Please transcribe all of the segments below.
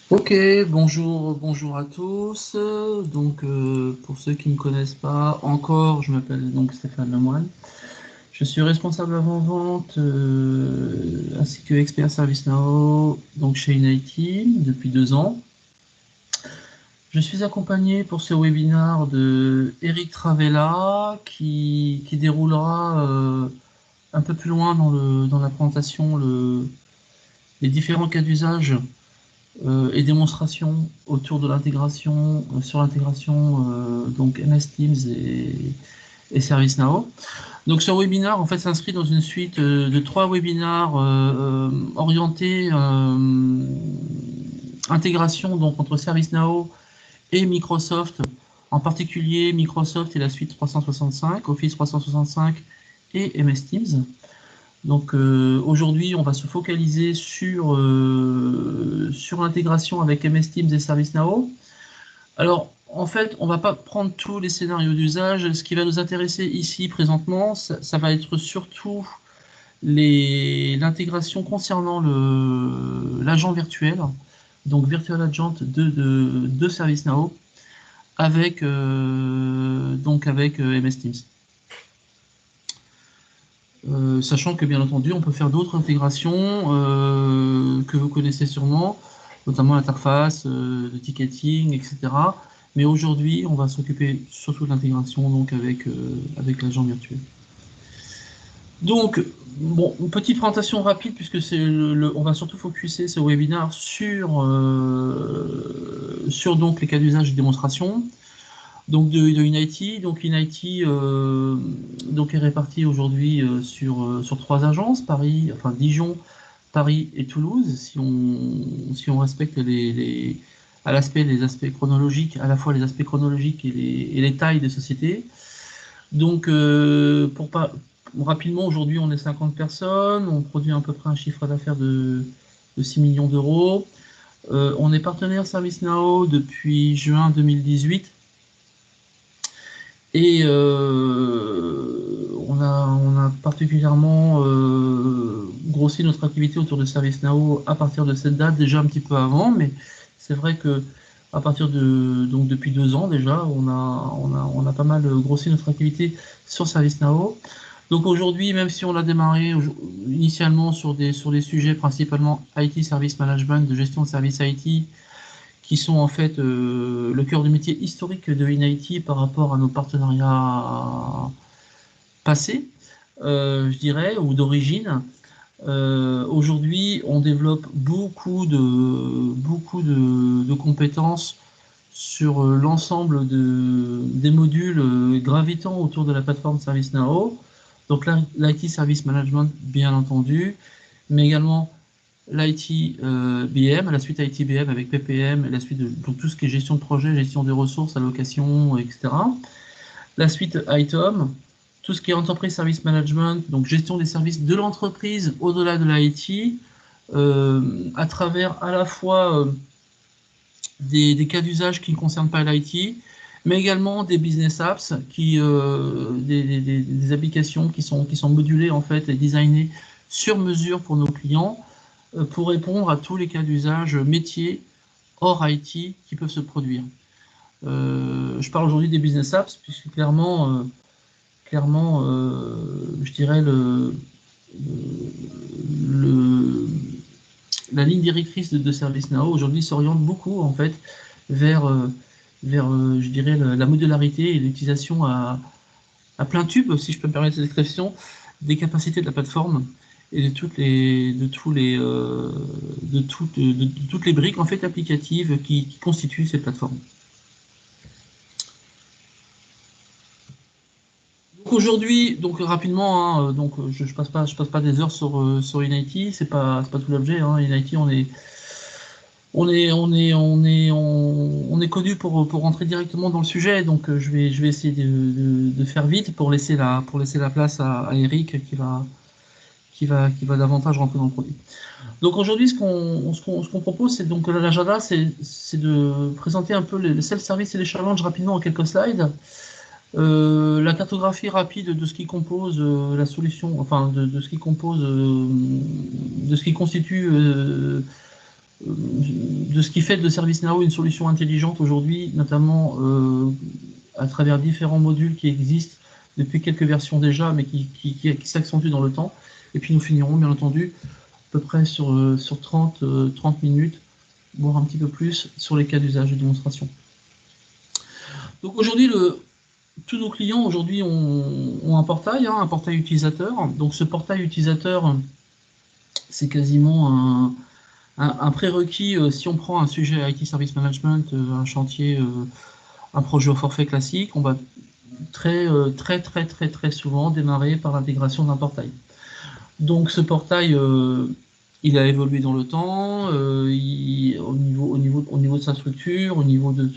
Ok, bonjour à tous. Pour ceux qui ne me connaissent pas encore, je m'appelle donc Stéphane Lemoine. Je suis responsable avant-vente ainsi que expert ServiceNow donc chez Unity depuis 2 ans. Je suis accompagné pour ce webinaire de Eric Travella qui déroulera un peu plus loin dans la présentation les différents cas d'usage et démonstrations autour de l'intégration, sur l'intégration donc MS Teams et ServiceNow. Donc ce webinaire en fait s'inscrit dans une suite de 3 webinaires orientés intégration donc entre ServiceNow et Microsoft, en particulier Microsoft et la suite 365, Office 365 et MS Teams. Donc aujourd'hui, on va se focaliser sur l'intégration avec MS Teams et ServiceNow. Alors, en fait, on ne va pas prendre tous les scénarios d'usage. Ce qui va nous intéresser ici présentement, ça va être surtout l'intégration concernant l'agent virtuel, donc Virtual Agent de ServiceNow, avec MS Teams. Sachant que bien entendu, on peut faire d'autres intégrations que vous connaissez sûrement, notamment l'interface, le ticketing, etc. Mais aujourd'hui, on va s'occuper surtout de l'intégration donc avec l'agent virtuel. Donc, bon, une petite présentation rapide puisque on va surtout focuser ce webinaire sur donc les cas d'usage et démonstration. Donc de Unity, donc Unity donc est réparti aujourd'hui sur 3 agences, Paris, enfin Dijon, Paris et Toulouse, si on respecte les aspects chronologiques, à la fois les aspects chronologiques et les tailles des sociétés. Donc rapidement, aujourd'hui on est 50 personnes, on produit à peu près un chiffre d'affaires de 6 millions d'euros. On est partenaire ServiceNow depuis juin 2018. Et on a particulièrement grossi notre activité autour de ServiceNow à partir de cette date, déjà un petit peu avant, mais c'est vrai que à partir donc depuis 2 ans déjà, on a pas mal grossi notre activité sur ServiceNow. Donc aujourd'hui, même si on a démarré initialement sur des sujets principalement IT Service Management, de gestion de services IT, qui sont en fait le cœur du métier historique de Inity par rapport à nos partenariats passés, je dirais, ou d'origine. Aujourd'hui, on développe beaucoup de compétences sur l'ensemble des modules gravitant autour de la plateforme ServiceNow. Donc l'IT Service Management, bien entendu, mais également l'IT BM, la suite IT BM avec PPM, et la suite de donc tout ce qui est gestion de projet, gestion des ressources, allocation, etc. La suite ITOM, tout ce qui est Enterprise Service Management, donc gestion des services de l'entreprise au-delà de l'IT, à travers à la fois des cas d'usage qui ne concernent pas l'IT, mais également des business apps, des applications qui sont modulées en fait et designées sur mesure pour nos clients pour répondre à tous les cas d'usage métiers hors IT qui peuvent se produire. Je parle aujourd'hui des business apps, puisque je dirais le- la ligne directrice de ServiceNow aujourd'hui s'oriente beaucoup en fait vers, je dirais, la modularité et l'utilisation à plein tube, si je peux me permettre cette expression, des capacités de la plateforme et de toutes les briques en fait applicatives qui constituent cette plateforme. Donc aujourd'hui, donc rapidement, hein, donc je passe pas des heures sur Unity, c'est pas tout l'objet. Hein. Unity, on est connu pour rentrer directement dans le sujet, donc je vais essayer de faire vite pour laisser la place à Eric qui va davantage rentrer dans le produit. Donc aujourd'hui, ce qu'on propose, c'est donc l'agenda, c'est de présenter un peu les self-service et les challenges rapidement en quelques slides. La cartographie rapide de ce qui compose la solution, enfin de ce qui compose, de ce qui constitue de ce qui fait de ServiceNow une solution intelligente aujourd'hui, notamment à travers différents modules qui existent depuis quelques versions déjà, mais qui s'accentuent dans le temps. Et puis nous finirons, bien entendu, à peu près sur 30 minutes, voire un petit peu plus, sur les cas d'usage de démonstration. Donc aujourd'hui, tous nos clients aujourd'hui ont un portail utilisateur. Donc ce portail utilisateur, c'est quasiment un prérequis si on prend un sujet IT Service Management, un chantier, un projet au forfait classique, on va très souvent démarrer par l'intégration d'un portail. Donc ce portail, il a évolué dans le temps, au niveau de sa structure, au niveau de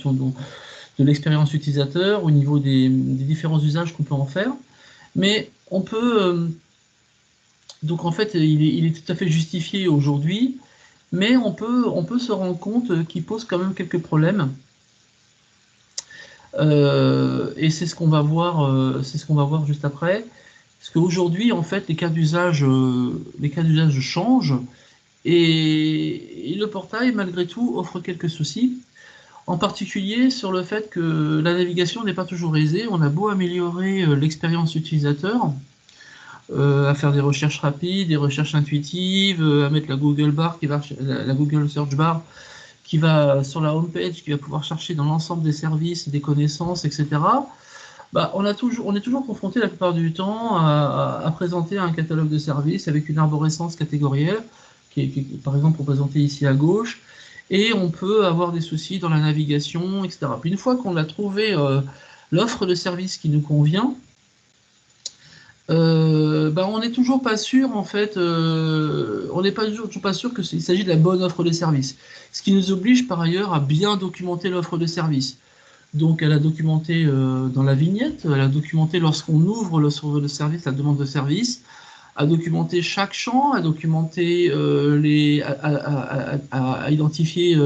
l'expérience utilisateur, au niveau des différents usages qu'on peut en faire. Mais on peut... donc en fait, il est tout à fait justifié aujourd'hui, mais on peut se rendre compte qu'il pose quand même quelques problèmes. Et c'est ce qu'on va voir juste après. Parce qu'aujourd'hui, en fait, les cas d'usage changent et le portail, malgré tout, offre quelques soucis. En particulier sur le fait que la navigation n'est pas toujours aisée. On a beau améliorer l'expérience utilisateur, à faire des recherches rapides, des recherches intuitives, à mettre la Google Bar la Google Search Bar qui va sur la home page, qui va pouvoir chercher dans l'ensemble des services, des connaissances, etc. Bah, on est toujours confronté la plupart du temps à présenter un catalogue de services avec une arborescence catégorielle, qui est par exemple représentée ici à gauche, et on peut avoir des soucis dans la navigation, etc. Puis une fois qu'on a trouvé l'offre de service qui nous convient, bah, on n'est toujours pas sûr, en fait, on n'est toujours pas sûr qu'il s'agit de la bonne offre de service. Ce qui nous oblige par ailleurs à bien documenter l'offre de service. Donc elle a documenté dans la vignette, elle a documenté lorsqu'on ouvre l'offre de service, la demande de service, à documenter chaque champ, à documenter à identifier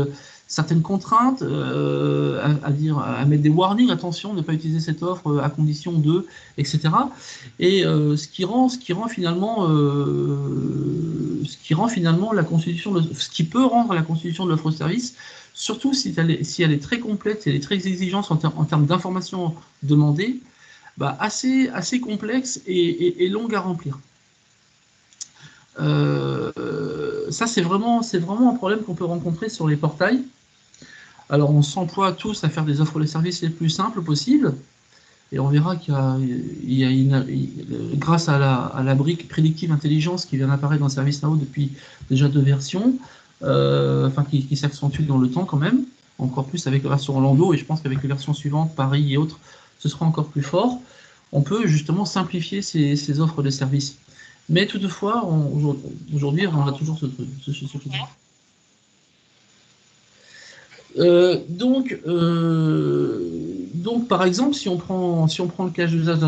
certaines contraintes, à mettre des warnings, attention, ne pas utiliser cette offre à condition de, etc. Et ce qui rend finalement la constitution, ce qui peut rendre la constitution de l'offre de service, surtout si elle est très complète, si elle est très exigeante en termes d'informations demandées, bah, assez complexe et longue à remplir. Ça, c'est vraiment un problème qu'on peut rencontrer sur les portails. Alors, on s'emploie tous à faire des offres de services les plus simples possibles, et on verra qu'il y a grâce à la brique prédictive intelligence qui vient d'apparaître dans ServiceNow depuis déjà 2 versions, qui s'accentue dans le temps quand même, encore plus avec la version Orlando, et je pense qu'avec les versions suivantes, Paris et autres, ce sera encore plus fort. On peut justement simplifier ces offres de services. Mais toutefois, aujourd'hui, on a toujours ce truc. Donc, par exemple, si on prend le cas d'usage,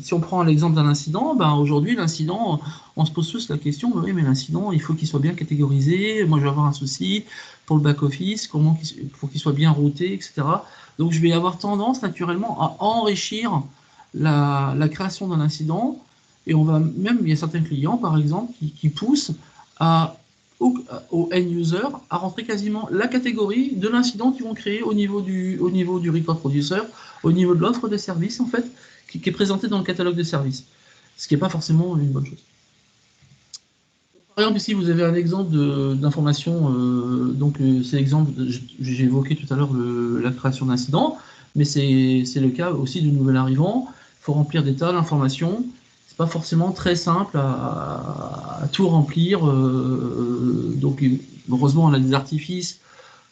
si on prend l'exemple d'un incident, ben aujourd'hui, l'incident, on se pose tous la question, oui, mais l'incident, il faut qu'il soit bien catégorisé. Moi, je vais avoir un souci pour le back-office, pour qu'il soit bien routé, etc. Donc, je vais avoir tendance, naturellement, à enrichir la création d'un incident. Et on va même, il y a certains clients, par exemple, qui poussent au end-user à rentrer quasiment la catégorie de l'incident qu'ils vont créer au niveau du record producer, au niveau de l'offre de service, en fait, qui est présentée dans le catalogue de services. Ce qui n'est pas forcément une bonne chose. Par exemple, ici, vous avez un exemple d'information. C'est l'exemple, j'ai évoqué tout à l'heure la création d'incidents, mais c'est le cas aussi du nouvel arrivant. Il faut remplir des tas d'informations. C'est pas forcément très simple à tout remplir. Donc, heureusement, on a des artifices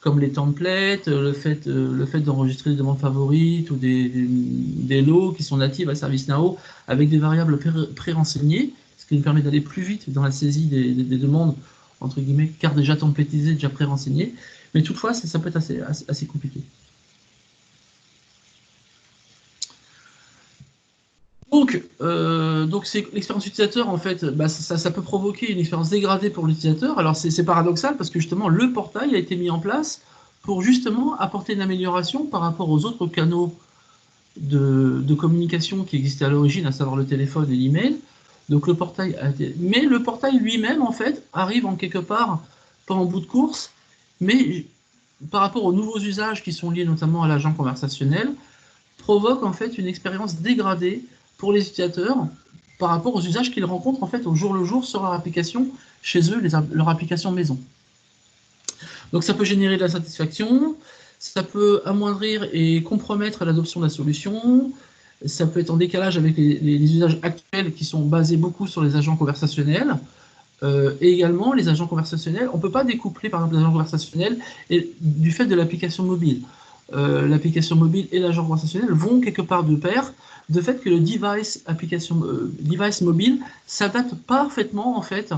comme les templates, le fait d'enregistrer des demandes favorites ou des lots qui sont natifs à ServiceNow avec des variables pré-renseignées, ce qui nous permet d'aller plus vite dans la saisie des demandes, entre guillemets, car déjà templétisées, déjà pré-renseignées. Mais toutefois, ça peut être assez compliqué. Donc c'est l'expérience utilisateur, en fait, bah, ça peut provoquer une expérience dégradée pour l'utilisateur. Alors c'est paradoxal parce que justement le portail a été mis en place pour justement apporter une amélioration par rapport aux autres canaux de communication qui existaient à l'origine, à savoir le téléphone et l'email. Donc le portail mais le portail lui-même, en fait, arrive en quelque part pas en bout de course mais par rapport aux nouveaux usages qui sont liés notamment à l'agent conversationnel, provoque en fait une expérience dégradée pour les utilisateurs par rapport aux usages qu'ils rencontrent en fait au jour le jour sur leur application, chez eux, leur application maison. Donc ça peut générer de l'insatisfaction, ça peut amoindrir et compromettre l'adoption de la solution, ça peut être en décalage avec les usages actuels qui sont basés beaucoup sur les agents conversationnels, et également les agents conversationnels, on ne peut pas découpler par exemple les agents conversationnels du fait de l'application mobile. L'application mobile et l'agent conversationnel vont quelque part de pair, de fait que le device mobile s'adapte parfaitement en fait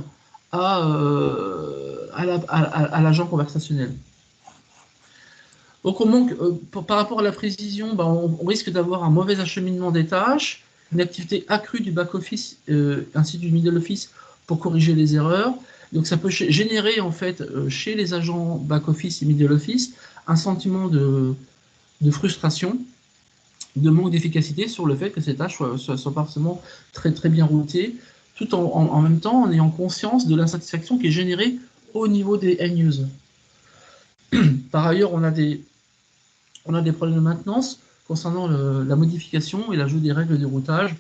à l'agent conversationnel. Donc on manque, par rapport à la précision, on risque d'avoir un mauvais acheminement des tâches, une activité accrue du back-office ainsi du middle-office pour corriger les erreurs. Donc ça peut générer en fait chez les agents back-office et middle-office un sentiment de frustration, de manque d'efficacité sur le fait que ces tâches soient pas forcément très, très bien routées, tout en même temps en ayant conscience de l'insatisfaction qui est générée au niveau des end-users. Par ailleurs, on a des problèmes de maintenance concernant la modification et l'ajout des règles de routage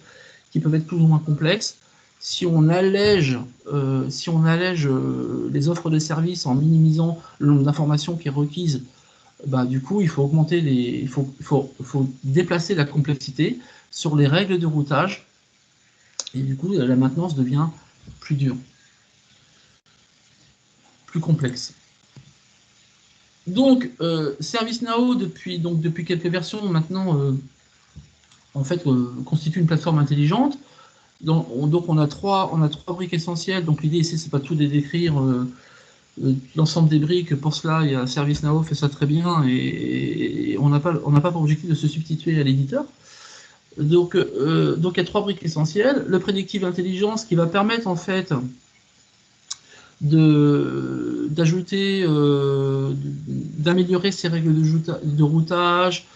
qui peuvent être plus ou moins complexes. Si on allège les offres de services en minimisant le nombre d'informations qui est requise, du coup, il faut augmenter il faut déplacer la complexité sur les règles de routage et du coup, la maintenance devient plus dure, plus complexe. Donc, ServiceNow, depuis quelques versions maintenant, en fait, constitue une plateforme intelligente. Donc, on a trois briques essentielles. Donc, l'idée ici, c'est pas tout les décrire. L'ensemble des briques, pour cela, il y a ServiceNow fait ça très bien et on n'a pas pour objectif de se substituer à l'éditeur. Donc, il y a trois briques essentielles. Le Predictive Intelligence qui va permettre en fait d'ajouter, d'améliorer ces règles de routage,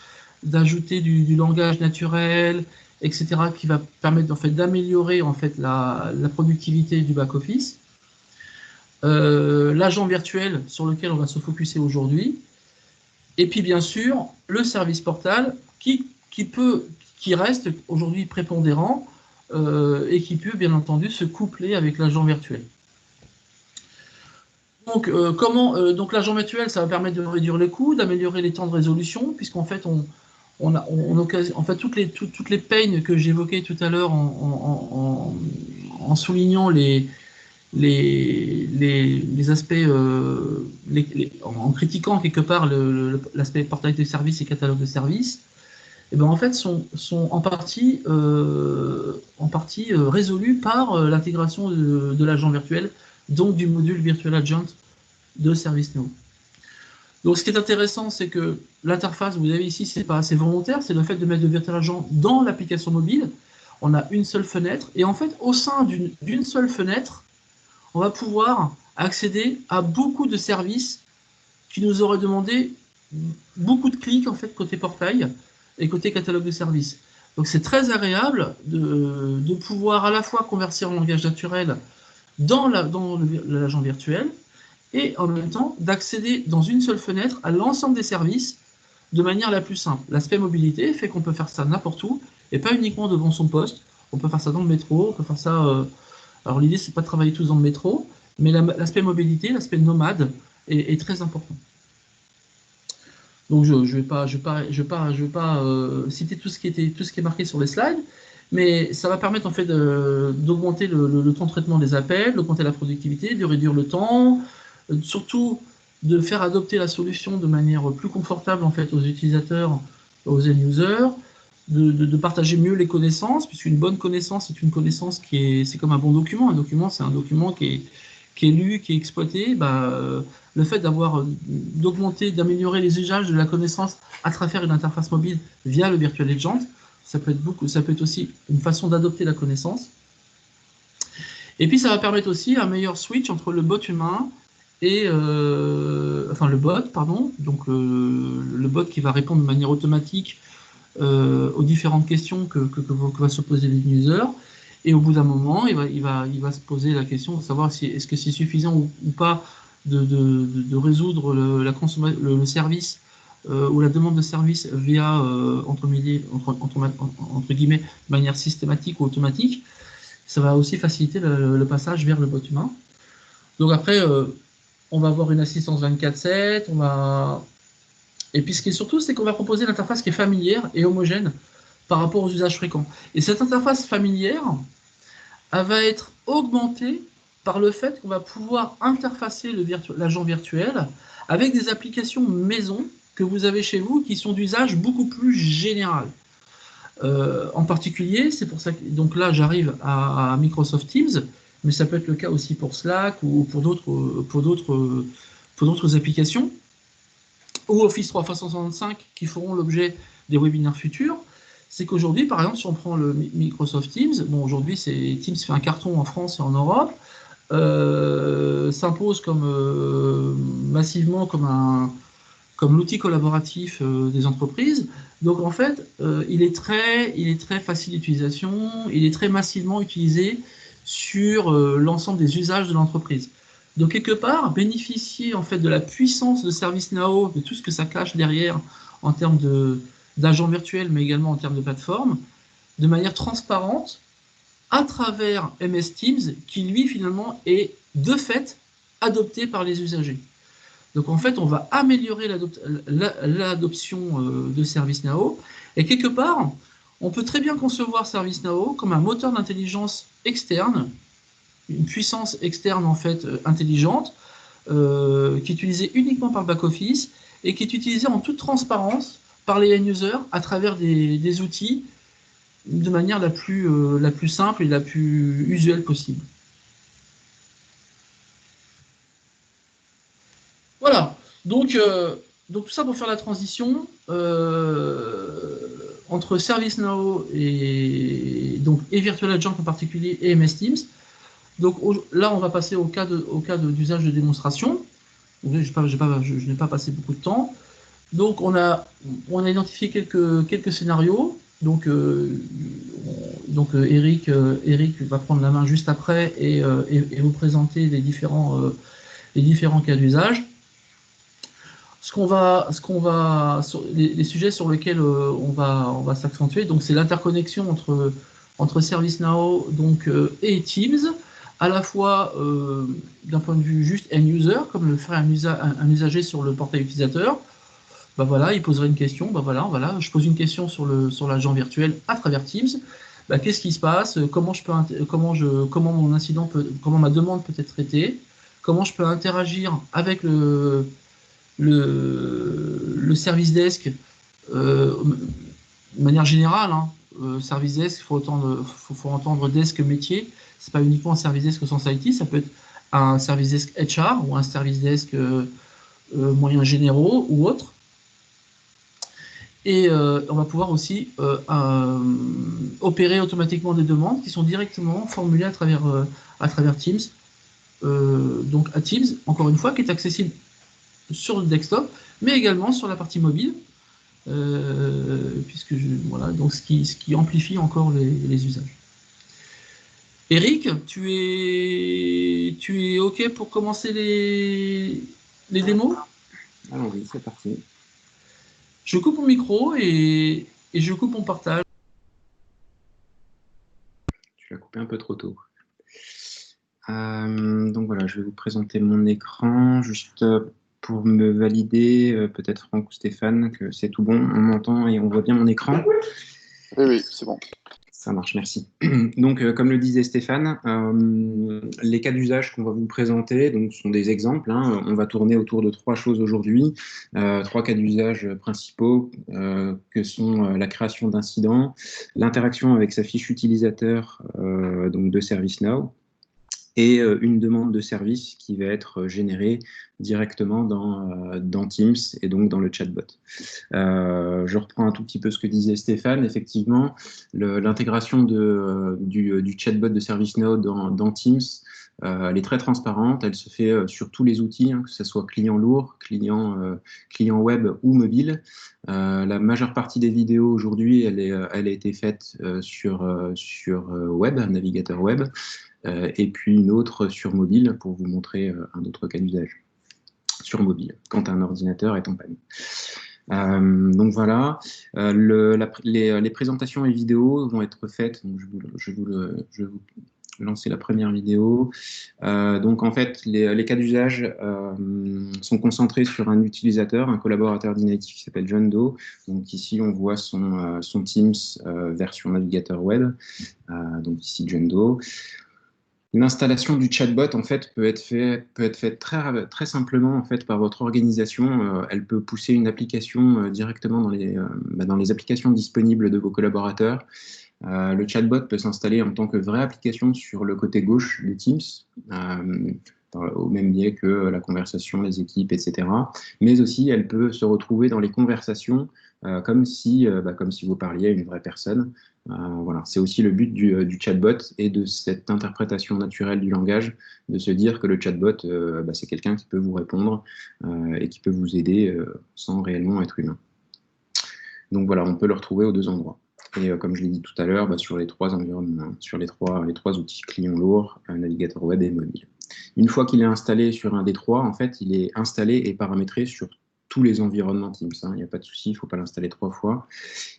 d'ajouter du langage naturel, etc., qui va permettre en fait d'améliorer en fait la productivité du back-office. L'agent virtuel sur lequel on va se focuser aujourd'hui, et puis bien sûr le service portal qui reste aujourd'hui prépondérant et qui peut bien entendu se coupler avec l'agent virtuel. Donc, donc l'agent virtuel, ça va permettre de réduire les coûts, d'améliorer les temps de résolution, puisqu'en fait on a en fait toutes les pains que j'évoquais tout à l'heure en soulignant les aspects, en critiquant quelque part l'aspect portail de services et catalogue de services, et en fait sont en partie résolus par l'intégration de l'agent virtuel, donc du module Virtual Agent de ServiceNow. Donc ce qui est intéressant, c'est que l'interface, vous avez ici, c'est pas assez volontaire, c'est le fait de mettre le Virtual Agent dans l'application mobile. On a une seule fenêtre, et en fait, au sein d'une seule fenêtre, on va pouvoir accéder à beaucoup de services qui nous auraient demandé beaucoup de clics en fait côté portail et côté catalogue de services. Donc c'est très agréable de pouvoir à la fois converser en langage naturel dans l'agent virtuel et en même temps d'accéder dans une seule fenêtre à l'ensemble des services de manière la plus simple. L'aspect mobilité fait qu'on peut faire ça n'importe où et pas uniquement devant son poste. On peut faire ça dans le métro, on peut faire ça... alors l'idée, c'est pas de travailler tous dans le métro, mais l'aspect mobilité, l'aspect nomade est très important. Donc je vais pas citer tout ce qui est marqué sur les slides, mais ça va permettre en fait d'augmenter le temps de traitement des appels, d'augmenter la productivité, de réduire le temps, surtout de faire adopter la solution de manière plus confortable en fait aux utilisateurs, aux end-users, de partager mieux les connaissances, puisqu'une bonne connaissance est une connaissance c'est comme un bon document. Un document, c'est un document qui est lu, qui est exploité. Le fait d'augmenter, d'améliorer les usages de la connaissance à travers une interface mobile via le Virtual Agent, ça peut être aussi une façon d'adopter la connaissance. Et puis ça va permettre aussi un meilleur switch entre le bot humain et le bot qui va répondre de manière automatique aux différentes questions que va se poser l'user, et au bout d'un moment, il va se poser la question de savoir est-ce que c'est suffisant ou pas de résoudre le service ou la demande de service via, entre guillemets, de manière systématique ou automatique, ça va aussi faciliter le passage vers le bot humain. Donc après, on va avoir une assistance 24/7, et puis ce qui est surtout, c'est qu'on va proposer une interface qui est familière et homogène par rapport aux usages fréquents. Et cette interface familière, elle va être augmentée par le fait qu'on va pouvoir interfacer l'agent virtuel avec des applications maison que vous avez chez vous qui sont d'usage beaucoup plus général. En particulier, c'est pour ça que donc là j'arrive à Microsoft Teams, mais ça peut être le cas aussi pour Slack ou pour d'autres applications, ou Office 365 qui feront l'objet des webinaires futurs. C'est qu'aujourd'hui, par exemple, si on prend le Microsoft Teams, bon aujourd'hui Teams fait un carton en France et en Europe, s'impose massivement comme l'outil collaboratif des entreprises. Donc en fait, il est très facile d'utilisation, il est très massivement utilisé sur l'ensemble des usages de l'entreprise. Donc quelque part, bénéficier en fait de la puissance de ServiceNow, de tout ce que ça cache derrière en termes d'agents virtuels, mais également en termes de plateforme, de manière transparente, à travers MS Teams, qui lui finalement est de fait adopté par les usagers. Donc en fait, on va améliorer l'adoption de ServiceNow. Et quelque part, on peut très bien concevoir ServiceNow comme un moteur d'intelligence externe, une puissance externe en fait intelligente, qui est utilisée uniquement par le back-office et qui est utilisée en toute transparence par les end-users à travers des outils de manière la plus simple et la plus usuelle possible. Voilà, donc tout ça pour faire la transition entre ServiceNow et Virtual Agent en particulier et MS Teams. Donc là, on va passer au cas d'usage de démonstration. Donc, je n'ai pas passé beaucoup de temps. Donc on a identifié quelques scénarios. Donc Eric va prendre la main juste après et vous présenter les différents cas d'usage. Les sujets sur lesquels on va s'accentuer, donc c'est l'interconnexion entre ServiceNow et Teams, à la fois d'un point de vue juste end-user, comme le ferait un usager sur le portail utilisateur. Bah voilà, il poserait une question, bah voilà, je pose une question sur l'agent virtuel à travers Teams. Bah, qu'est-ce qui se passe? Comment ma demande peut être traitée? Comment je peux interagir avec le service desk de manière générale, hein, service desk, il faut entendre desk métier. C'est pas uniquement un service desk au sens IT, ça peut être un service desk HR ou un service desk moyens généraux ou autre. Et on va pouvoir aussi opérer automatiquement des demandes qui sont directement formulées à travers Teams. Donc à Teams, encore une fois, qui est accessible sur le desktop, mais également sur la partie mobile, voilà, donc ce qui amplifie encore les usages. Eric, tu es OK pour commencer les démos? Alors oui, c'est parti. Je coupe mon micro et je coupe mon partage. Tu l'as coupé un peu trop tôt. Donc voilà, je vais vous présenter mon écran, juste pour me valider, peut-être Franck ou Stéphane, que c'est tout bon, on m'entend et on voit bien mon écran. Oui, c'est bon. Ça marche, merci. Donc, comme le disait Stéphane, les cas d'usage qu'on va vous présenter sont des exemples. Hein. On va tourner autour de 3 choses aujourd'hui, 3 cas d'usage principaux que sont la création d'incidents, l'interaction avec sa fiche utilisateur donc de ServiceNow, et une demande de service qui va être générée directement dans Teams et donc dans le chatbot. Je reprends un tout petit peu ce que disait Stéphane. Effectivement, l'intégration du chatbot de ServiceNow dans Teams, elle est très transparente, elle se fait sur tous les outils, hein, que ce soit client lourd, client web ou mobile. La majeure partie des vidéos aujourd'hui, elle a été faite sur web, navigateur web, et puis une autre sur mobile pour vous montrer un autre cas d'usage. sur mobile, quand un ordinateur est en panne. Donc voilà, les présentations et vidéos vont être faites. Donc je vais vous lancer la première vidéo. Donc en fait, les cas d'usage sont concentrés sur un utilisateur, un collaborateur d'Inative qui s'appelle John Doe. Donc ici, on voit son Teams version navigateur web. Donc ici, John Doe. L'installation du chatbot en fait peut être faite très simplement en fait par votre organisation. Elle peut pousser une application directement dans les applications disponibles de vos collaborateurs. Le chatbot peut s'installer en tant que vraie application sur le côté gauche de Teams, au même biais que la conversation, les équipes, etc. Mais aussi, elle peut se retrouver dans les conversations comme si vous parliez à une vraie personne. Voilà. C'est aussi le but du chatbot et de cette interprétation naturelle du langage, de se dire que le chatbot, c'est quelqu'un qui peut vous répondre et qui peut vous aider sans réellement être humain. Donc voilà, on peut le retrouver aux deux endroits. Et comme je l'ai dit tout à l'heure, sur les trois environnements, sur les trois outils clients lourds, navigateur web et mobile. Une fois qu'il est installé sur un des trois, en fait, il est installé et paramétré sur tous les environnements Teams. Il n'y a pas de souci, il ne faut pas l'installer 3 fois.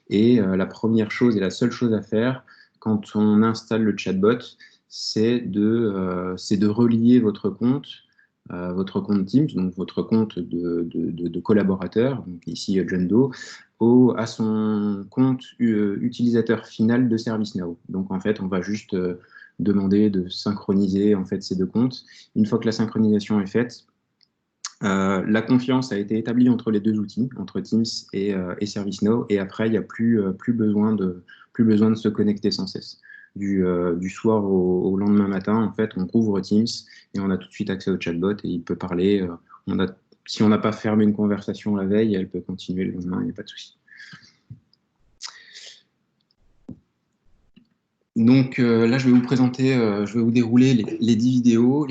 Et la première chose et la seule chose à faire quand on installe le chatbot, c'est de relier votre compte Teams, donc votre compte de collaborateur, donc ici John Doe, à son compte utilisateur final de ServiceNow. Donc en fait, on va juste demander de synchroniser en fait ces deux comptes. Une fois que la synchronisation est faite, la confiance a été établie entre les deux outils, entre Teams et ServiceNow, et après il n'y a plus besoin de se connecter sans cesse. Du soir au lendemain matin, en fait, on rouvre Teams et on a tout de suite accès au chatbot et il peut parler. Si on n'a pas fermé une conversation la veille, elle peut continuer le lendemain, il n'y a pas de souci. Donc là, je vais vous présenter, je vais vous dérouler les 10 vidéos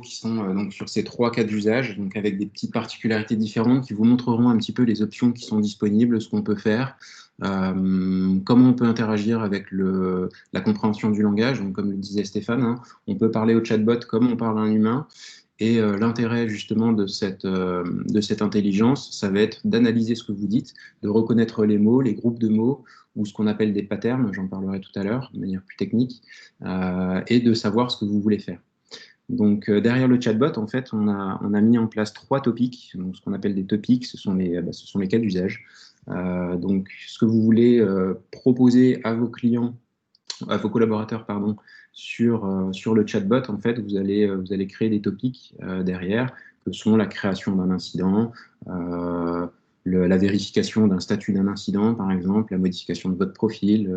qui sont donc sur ces 3 cas d'usage, donc avec des petites particularités différentes qui vous montreront un petit peu les options qui sont disponibles, ce qu'on peut faire, comment on peut interagir avec la compréhension du langage. Donc, comme le disait Stéphane, hein, on peut parler au chatbot comme on parle à un humain. Et l'intérêt justement de cette intelligence, ça va être d'analyser ce que vous dites, de reconnaître les mots, les groupes de mots, ou ce qu'on appelle des patterns, j'en parlerai tout à l'heure, de manière plus technique, et de savoir ce que vous voulez faire. Donc derrière le chatbot, en fait, on a mis en place 3 topics, donc ce qu'on appelle des topics, ce sont les cas d'usage. Donc ce que vous voulez proposer à vos clients, à vos collaborateurs, pardon, sur le chatbot, en fait, vous allez créer des topics derrière, que sont la création d'un incident, la vérification d'un statut d'un incident, par exemple, la modification de votre profil,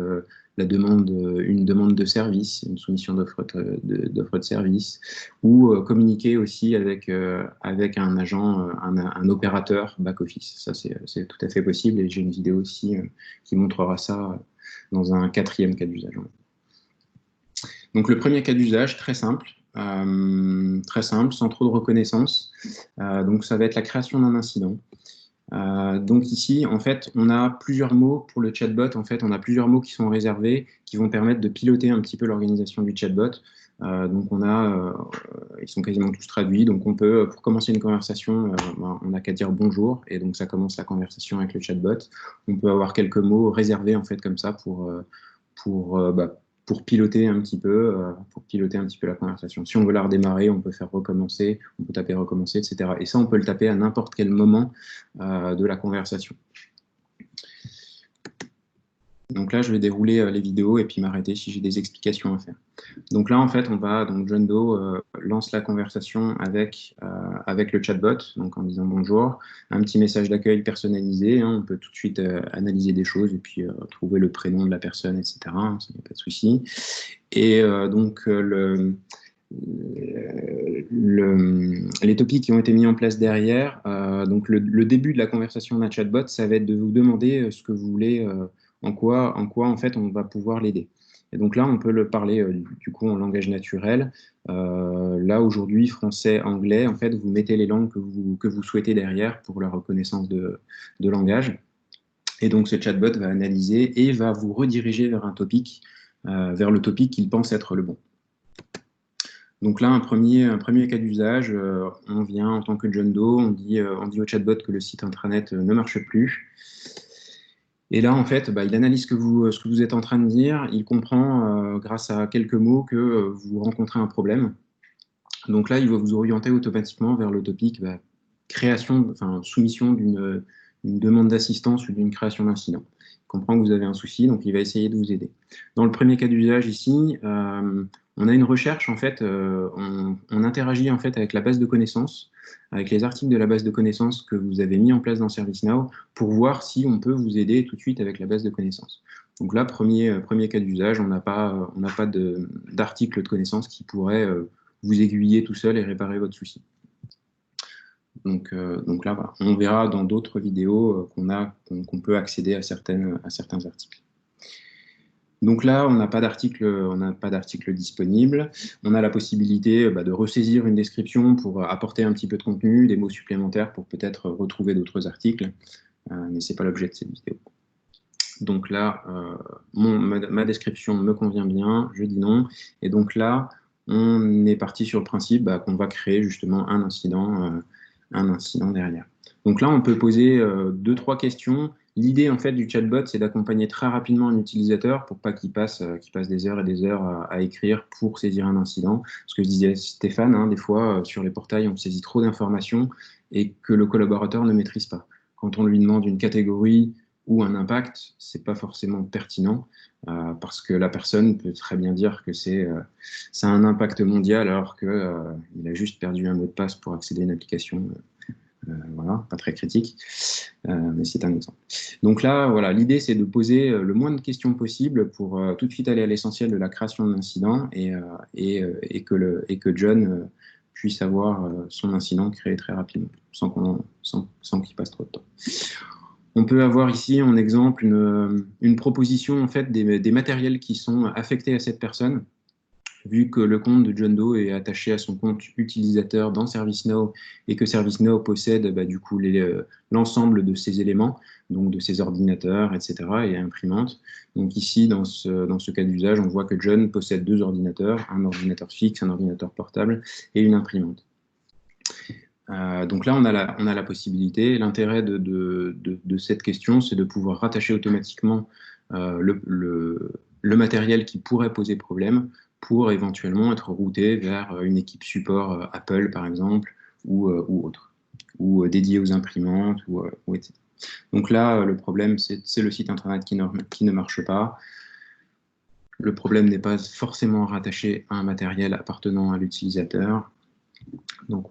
une demande de service, une soumission d'offre de service, ou communiquer aussi avec un agent, un opérateur back-office. Ça, c'est tout à fait possible, et j'ai une vidéo aussi qui montrera ça dans un 4e cas d'usage. Donc le premier cas d'usage, très simple, sans trop de reconnaissance. Donc ça va être la création d'un incident. Donc ici, en fait, on a plusieurs mots pour le chatbot. En fait, on a plusieurs mots qui sont réservés, qui vont permettre de piloter un petit peu l'organisation du chatbot. Donc ils sont quasiment tous traduits. Donc on peut, pour commencer une conversation, on n'a qu'à dire bonjour, et donc ça commence la conversation avec le chatbot. On peut avoir quelques mots réservés en fait comme ça pour piloter un petit peu, la conversation. Si on veut la redémarrer, on peut faire recommencer, on peut taper recommencer, etc. Et ça, on peut le taper à n'importe quel moment de la conversation. Donc là, je vais dérouler les vidéos et puis m'arrêter si j'ai des explications à faire. Donc là, en fait, John Doe lance la conversation avec le chatbot, donc en disant bonjour, un petit message d'accueil personnalisé, hein, on peut tout de suite analyser des choses et puis trouver le prénom de la personne, etc. Hein, ça n'y a pas de souci. Et les topics qui ont été mis en place derrière, donc le début de la conversation d'un chatbot, ça va être de vous demander ce que vous voulez, en quoi en fait on va pouvoir l'aider. Et donc là, on peut le parler du coup en langage naturel. Là, aujourd'hui, français, anglais, en fait, vous mettez les langues que vous souhaitez derrière pour la reconnaissance de langage. Et donc, ce chatbot va analyser et va vous rediriger vers un topic, vers le topic qu'il pense être le bon. Donc là, un premier cas d'usage, on vient en tant que John Doe, on dit au chatbot que le site intranet ne marche plus. Et là, en fait, il analyse ce que vous êtes en train de dire, il comprend grâce à quelques mots que vous rencontrez un problème. Donc là, il va vous orienter automatiquement vers le topic soumission d'une demande d'assistance ou d'une création d'incident. Il comprend que vous avez un souci, donc il va essayer de vous aider. Dans le premier cas d'usage ici, on a une recherche, en fait, on interagit en fait avec la base de connaissances, avec les articles de la base de connaissances que vous avez mis en place dans ServiceNow pour voir si on peut vous aider tout de suite avec la base de connaissances. Donc là, premier cas d'usage, on n'a pas d'article de connaissances qui pourrait vous aiguiller tout seul et réparer votre souci. Donc là, voilà. On verra dans d'autres vidéos qu'on peut accéder à certains articles. Donc là, on n'a pas d'article disponible. On a la possibilité de ressaisir une description pour apporter un petit peu de contenu, des mots supplémentaires pour peut-être retrouver d'autres articles, mais ce n'est pas l'objet de cette vidéo. Donc là, ma description me convient bien, je dis non. Et donc là, on est parti sur le principe qu'on va créer justement un incident derrière. Donc là, on peut poser 2-3 questions. L'idée en fait du chatbot, c'est d'accompagner très rapidement un utilisateur pour pas qu'il passe des heures et des heures à écrire pour saisir un incident. Ce que je disais Stéphane, des fois sur les portails, on saisit trop d'informations et que le collaborateur ne maîtrise pas. Quand on lui demande une catégorie ou un impact, c'est pas forcément pertinent parce que la personne peut très bien dire que c'est un impact mondial alors qu'il a juste perdu un mot de passe pour accéder à une application. Voilà, pas très critique, mais c'est un exemple. Donc là, voilà, l'idée c'est de poser le moins de questions possible pour tout de suite aller à l'essentiel de la création de l'incident et que John puisse avoir son incident créé très rapidement, sans qu'il passe trop de temps. On peut avoir ici en exemple une proposition en fait des matériels qui sont affectés à cette personne. Vu que le compte de John Doe est attaché à son compte utilisateur dans ServiceNow et que ServiceNow possède du coup l'ensemble de ces éléments, donc de ses ordinateurs, etc. et imprimantes. Donc ici, dans ce cas d'usage, on voit que John possède 2 ordinateurs, un ordinateur fixe, un ordinateur portable et une imprimante. Donc là, on a la possibilité. L'intérêt de cette question, c'est de pouvoir rattacher automatiquement le matériel qui pourrait poser problème pour éventuellement être routé vers une équipe support Apple, par exemple, ou autre, ou dédié aux imprimantes, ou etc. Donc là, le problème, c'est le site Internet qui ne marche pas. Le problème n'est pas forcément rattaché à un matériel appartenant à l'utilisateur. Donc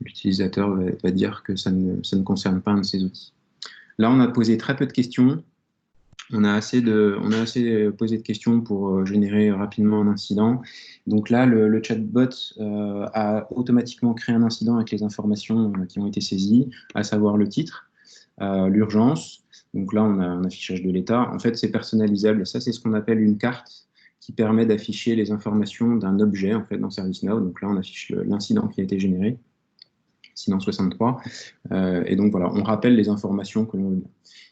l'utilisateur va dire que ça ne concerne pas un de ses outils. Là, on a posé très peu de questions. On a assez posé de questions pour générer rapidement un incident. Donc là, le chatbot a automatiquement créé un incident avec les informations qui ont été saisies, à savoir le titre, l'urgence. Donc là, on a un affichage de l'état. En fait, c'est personnalisable. Ça, c'est ce qu'on appelle une carte qui permet d'afficher les informations d'un objet en fait, dans ServiceNow. Donc là, on affiche l'incident qui a été généré, incident 63. Et donc voilà, on rappelle les informations que l'on veut.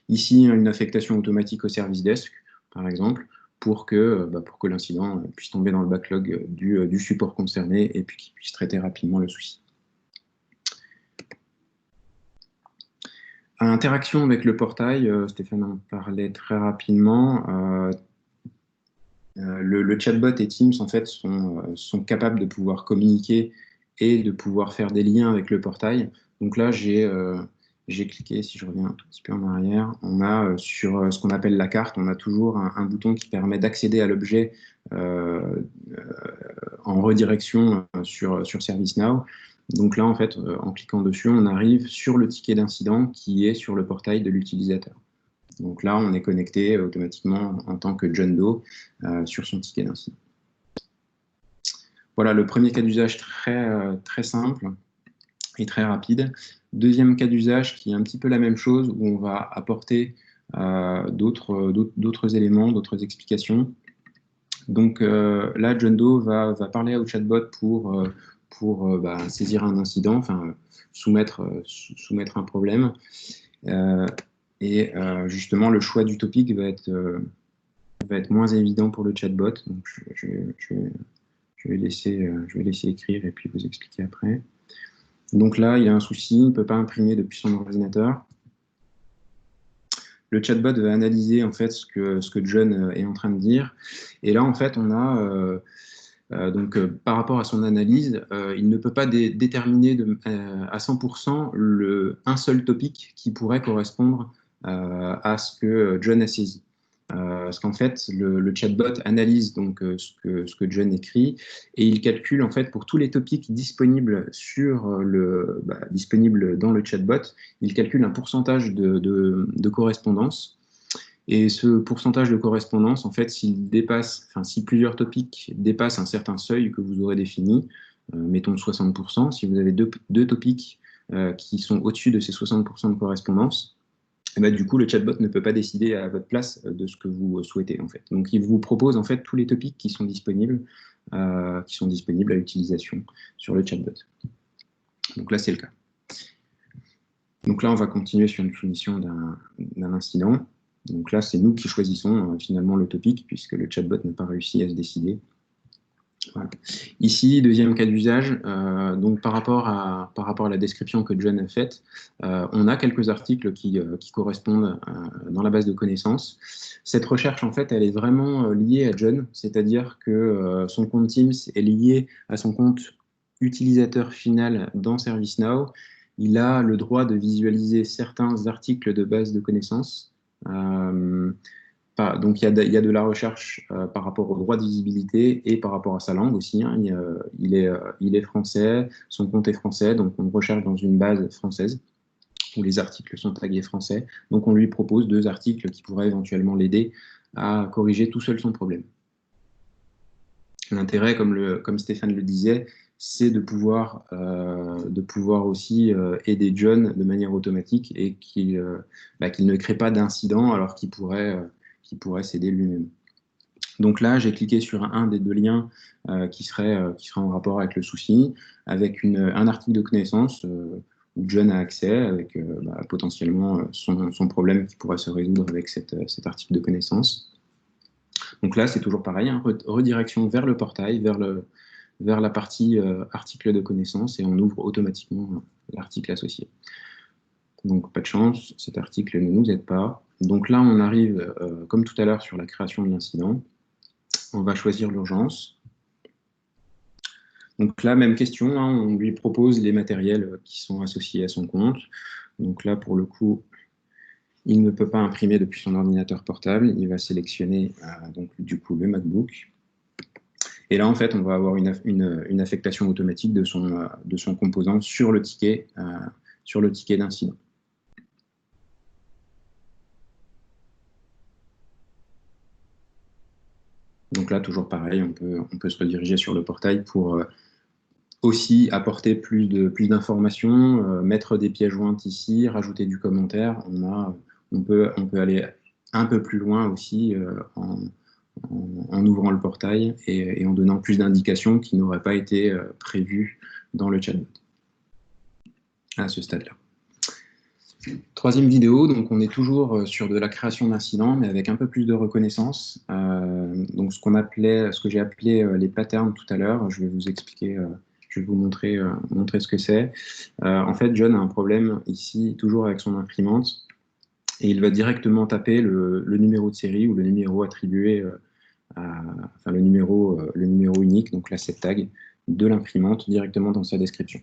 Ici, une affectation automatique au service desk, par exemple, pour que l'incident puisse tomber dans le backlog du support concerné et puis qu'il puisse traiter rapidement le souci. Interaction avec le portail, Stéphane en parlait très rapidement. Le chatbot et Teams, en fait, sont capables de pouvoir communiquer et de pouvoir faire des liens avec le portail. Donc là, j'ai cliqué, si je reviens un tout petit peu en arrière, on a sur ce qu'on appelle la carte, on a toujours un bouton qui permet d'accéder à l'objet en redirection sur ServiceNow. Donc là, en fait, en cliquant dessus, on arrive sur le ticket d'incident qui est sur le portail de l'utilisateur. Donc là, on est connecté automatiquement en tant que John Doe sur son ticket d'incident. Voilà le premier cas d'usage très simple et très rapide. Deuxième cas d'usage qui est un petit peu la même chose, où on va apporter d'autres éléments, d'autres explications. Donc là, John Doe va parler au chatbot pour saisir un incident, enfin soumettre un problème. Justement, le choix du topic va être moins évident pour le chatbot. Donc, je je vais laisser écrire et puis vous expliquer après. Donc là, il y a un souci, il ne peut pas imprimer depuis son ordinateur. Le chatbot va analyser en fait ce que John est en train de dire. Et là, en fait, on a par rapport à son analyse, il ne peut pas déterminer à 100% un seul topic qui pourrait correspondre à ce que John a saisi. Parce qu'en fait, le chatbot analyse donc ce que John écrit et il calcule en fait pour tous les topics disponibles disponibles dans le chatbot, il calcule un pourcentage de correspondance. Et ce pourcentage de correspondance, en fait, si plusieurs topics dépassent un certain seuil que vous aurez défini, mettons 60%, si vous avez deux topics qui sont au-dessus de ces 60% de correspondance, et ben, du coup, le chatbot ne peut pas décider à votre place de ce que vous souhaitez, en fait. Donc, il vous propose, en fait, tous les topics qui sont disponibles à l'utilisation sur le chatbot. Donc là, c'est le cas. Donc là, on va continuer sur une soumission d'un incident. Donc là, c'est nous qui choisissons finalement le topic, puisque le chatbot n'a pas réussi à se décider. Voilà. Ici, deuxième cas d'usage, donc par rapport à la description que John a faite, on a quelques articles qui correspondent dans la base de connaissances. Cette recherche, en fait, elle est vraiment liée à John, c'est-à-dire que son compte Teams est lié à son compte utilisateur final dans ServiceNow. Il a le droit de visualiser certains articles de base de connaissances. Donc, il y a de la recherche par rapport au droit de visibilité et par rapport à sa langue aussi. Hein. Il est français, son compte est français, donc on recherche dans une base française où les articles sont tagués français. Donc, on lui propose 2 articles qui pourraient éventuellement l'aider à corriger tout seul son problème. L'intérêt, comme Stéphane le disait, c'est de pouvoir aussi aider John de manière automatique et qu'il ne crée pas d'incident alors qu'il pourrait s'aider lui-même. Donc là, j'ai cliqué sur un des 2 liens qui serait en rapport avec le souci, avec un article de connaissance où John a accès avec potentiellement son problème qui pourrait se résoudre avec cet article de connaissance. Donc là, c'est toujours pareil, hein, redirection vers le portail, vers la partie article de connaissance et on ouvre automatiquement l'article associé. Donc, pas de chance, cet article ne nous aide pas. Donc là, on arrive, comme tout à l'heure, sur la création de l'incident. On va choisir l'urgence. Donc là, même question, hein, on lui propose les matériels qui sont associés à son compte. Donc là, pour le coup, il ne peut pas imprimer depuis son ordinateur portable. Il va sélectionner donc, du coup, le MacBook. Et là, en fait, on va avoir une affectation automatique de son composant sur le ticket d'incident. Donc là, toujours pareil, on peut se rediriger sur le portail pour aussi apporter plus d'informations, mettre des pièces jointes ici, rajouter du commentaire. On peut aller un peu plus loin aussi en ouvrant le portail et en donnant plus d'indications qui n'auraient pas été prévues dans le chatbot à ce stade-là. Troisième vidéo, donc on est toujours sur de la création d'incidents, mais avec un peu plus de reconnaissance. Donc ce que j'ai appelé les patterns tout à l'heure, je vais vous expliquer, je vais vous montrer ce que c'est. En fait, John a un problème ici, toujours avec son imprimante, et il va directement taper le numéro de série ou le numéro attribué, le numéro unique, donc la set tag de l'imprimante directement dans sa description.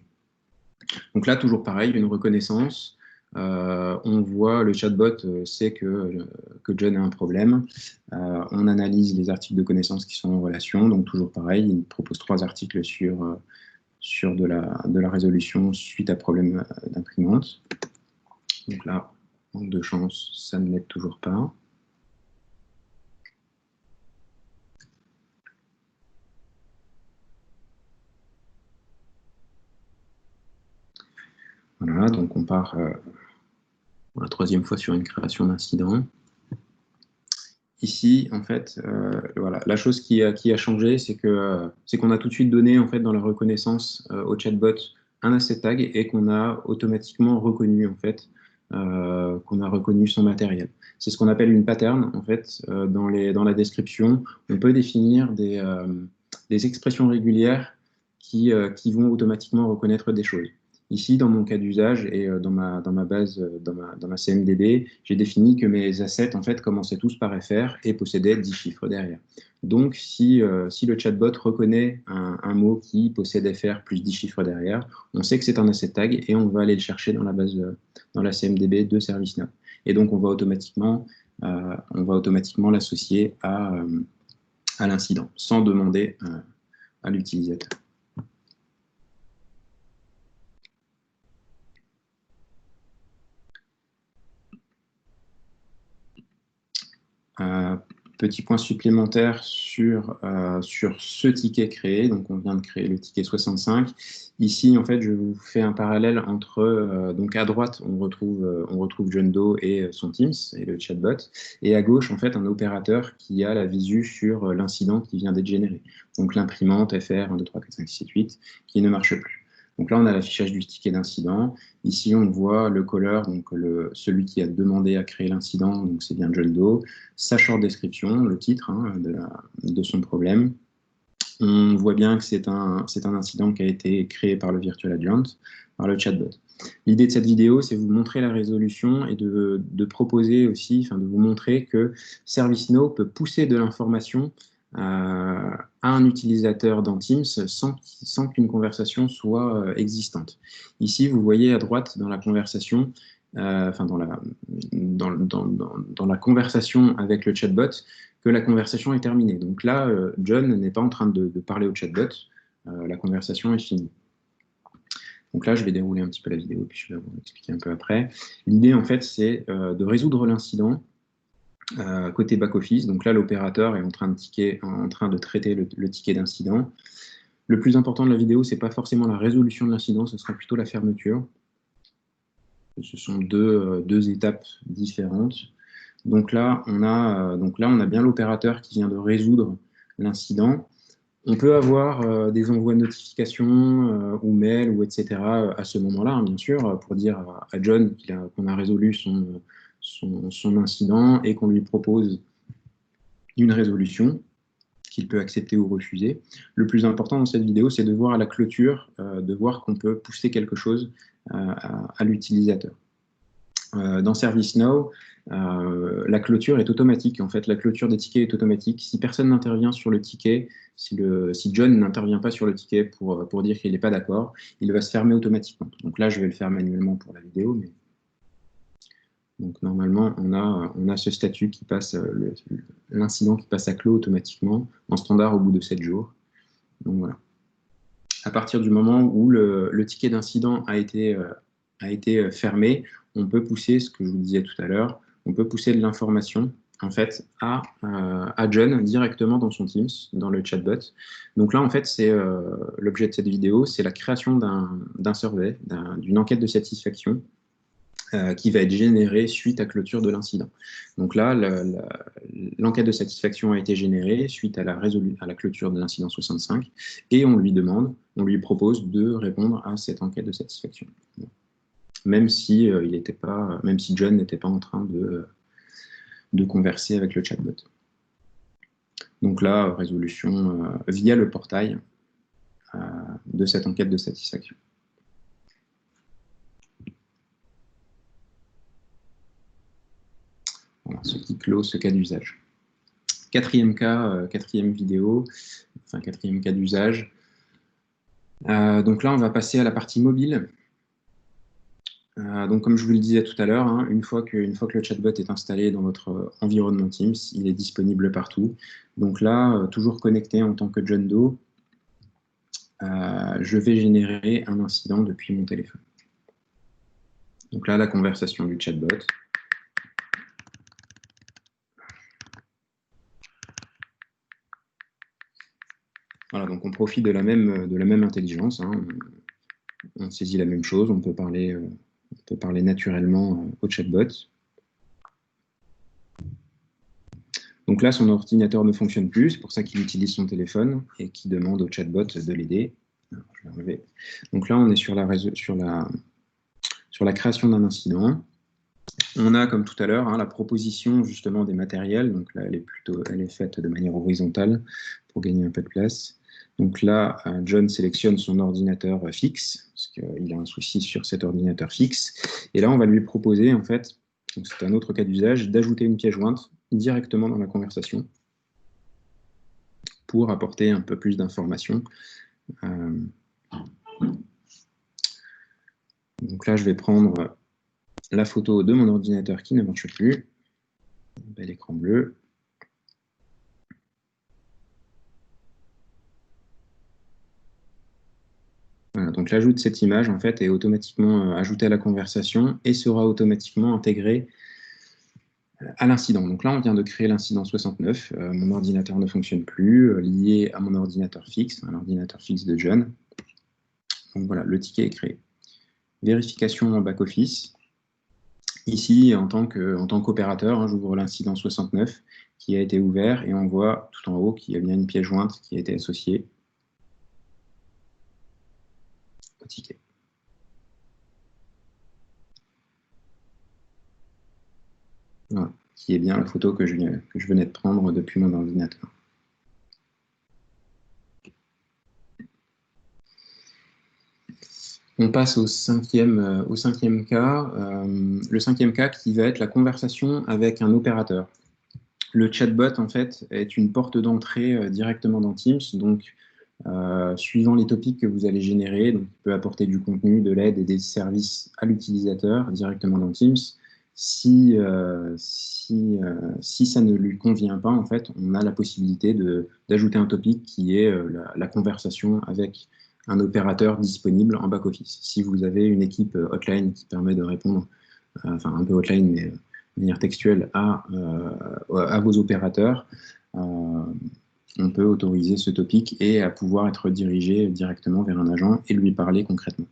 Donc là, toujours pareil, une reconnaissance. On voit le chatbot sait que John a un problème. On analyse les articles de connaissances qui sont en relation. Donc toujours pareil, il propose 3 articles sur de la résolution suite à problème d'imprimante. Donc là, manque de chance, ça ne m'aide toujours pas. Voilà, donc on part pour la 3e fois sur une création d'incident. Ici, en fait, voilà, la chose qui a changé, c'est qu'on a tout de suite donné, en fait, dans la reconnaissance au chatbot un asset tag et qu'on a automatiquement reconnu, en fait, son matériel. C'est ce qu'on appelle une pattern, en fait, dans la description. On peut définir des expressions régulières qui vont automatiquement reconnaître des choses. Ici, dans mon cas d'usage et dans ma base, dans ma CMDB, j'ai défini que mes assets en fait, commençaient tous par FR et possédaient 10 chiffres derrière. Donc, si le chatbot reconnaît un mot qui possède FR plus 10 chiffres derrière, on sait que c'est un asset tag et on va aller le chercher dans la base, dans la CMDB de ServiceNow. Et donc, on va automatiquement l'associer à l'incident sans demander à l'utilisateur. Petit point supplémentaire sur ce ticket créé. Donc, on vient de créer le ticket 65. Ici, en fait, je vous fais un parallèle entre, donc à droite, on retrouve John Doe et son Teams et le chatbot. Et à gauche, en fait, un opérateur qui a la visu sur l'incident qui vient d'être généré. Donc, l'imprimante FR 1, 2, 3, 4, 5, 6, 7, 8 qui ne marche plus. Donc là, on a l'affichage du ticket d'incident. Ici, on voit le caller, donc celui qui a demandé à créer l'incident, donc c'est bien John Doe, sa short description, le titre de son problème. On voit bien que c'est un incident qui a été créé par le Virtual Agent, par le chatbot. L'idée de cette vidéo, c'est de vous montrer la résolution et de proposer aussi, de vous montrer que ServiceNow peut pousser de l'information à un utilisateur dans Teams sans qu'une conversation soit existante. Ici, vous voyez à droite dans la conversation, dans la conversation avec le chatbot, que la conversation est terminée. Donc là, John n'est pas en train de parler au chatbot, la conversation est finie. Donc là, je vais dérouler un petit peu la vidéo, puis je vais vous expliquer un peu après. L'idée, en fait, c'est de résoudre l'incident côté back-office. Donc là, l'opérateur est en train de traiter le ticket d'incident. Le plus important de la vidéo, ce n'est pas forcément la résolution de l'incident, ce sera plutôt la fermeture. Ce sont deux étapes différentes. Donc là, on a bien l'opérateur qui vient de résoudre l'incident. On peut avoir des envois de notifications ou mails, ou etc. à ce moment-là, bien sûr, pour dire à John qu'on a résolu son incident et qu'on lui propose une résolution qu'il peut accepter ou refuser. Le plus important dans cette vidéo, c'est de voir à la clôture, de voir qu'on peut pousser quelque chose à l'utilisateur. Dans ServiceNow, la clôture est automatique. En fait, la clôture des tickets est automatique. Si personne n'intervient sur le ticket, si John n'intervient pas sur le ticket pour dire qu'il n'est pas d'accord, il va se fermer automatiquement. Donc là, je vais le faire manuellement pour la vidéo. Mais... Donc normalement, on a ce statut qui passe, l'incident qui passe à clos automatiquement, en standard au bout de 7 jours. Donc voilà. À partir du moment où le ticket d'incident a été fermé, on peut pousser, ce que je vous disais tout à l'heure, on peut pousser de l'information en fait à John directement dans son Teams, dans le chatbot. Donc là, en fait, c'est l'objet de cette vidéo, c'est la création d'un survey, d'une enquête de satisfaction qui va être générée suite à clôture de l'incident. Donc là, l'enquête de satisfaction a été générée suite à la clôture de l'incident 65, et on lui propose de répondre à cette enquête de satisfaction. Même si John n'était pas en train de converser avec le chatbot. Donc là, résolution via le portail de cette enquête de satisfaction. Voilà, ce qui clôt ce cas d'usage. Quatrième cas d'usage. Donc là, on va passer à la partie mobile. Donc, comme je vous le disais tout à l'heure, une fois que le chatbot est installé dans votre environnement Teams, il est disponible partout. Donc là, toujours connecté en tant que John Doe, je vais générer un incident depuis mon téléphone. Donc là, la conversation du chatbot. Voilà, donc on profite de la même intelligence. On saisit la même chose, on peut parler naturellement au chatbot. Donc là, son ordinateur ne fonctionne plus, c'est pour ça qu'il utilise son téléphone et qu'il demande au chatbot de l'aider. Donc là, on est sur la création d'un incident. On a, comme tout à l'heure, la proposition justement des matériels. Donc là, elle est faite de manière horizontale pour gagner un peu de place. Donc là, John sélectionne son ordinateur fixe, parce qu'il a un souci sur cet ordinateur fixe. Et là, on va lui proposer, en fait, c'est un autre cas d'usage, d'ajouter une pièce jointe directement dans la conversation pour apporter un peu plus d'informations. Donc là, je vais prendre la photo de mon ordinateur qui ne marche plus. Un bel écran bleu. Voilà, donc l'ajout de cette image en fait, est automatiquement ajouté à la conversation et sera automatiquement intégré à l'incident. Donc là, on vient de créer l'incident 69. Mon ordinateur ne fonctionne plus, lié à mon ordinateur fixe, à l'ordinateur fixe de John. Donc voilà, le ticket est créé. Vérification en back-office. Ici, en tant qu'opérateur, hein, j'ouvre l'incident 69 qui a été ouvert et on voit tout en haut qu'il y a bien une pièce jointe qui a été associée au ticket. Voilà, qui est bien la photo que je venais de prendre depuis mon ordinateur. On passe au cinquième cas. Le cinquième cas qui va être la conversation avec un opérateur. Le chatbot, en fait, est une porte d'entrée directement dans Teams. Donc, suivant les topics que vous allez générer, donc, il peut apporter du contenu, de l'aide et des services à l'utilisateur directement dans Teams. Si ça ne lui convient pas, en fait, on a la possibilité d'ajouter un topic qui est la conversation avec un opérateur disponible en back-office. Si vous avez une équipe hotline qui permet de répondre, enfin un peu hotline, mais de manière textuelle, à vos opérateurs, on peut autoriser ce topic et à pouvoir être dirigé directement vers un agent et lui parler concrètement.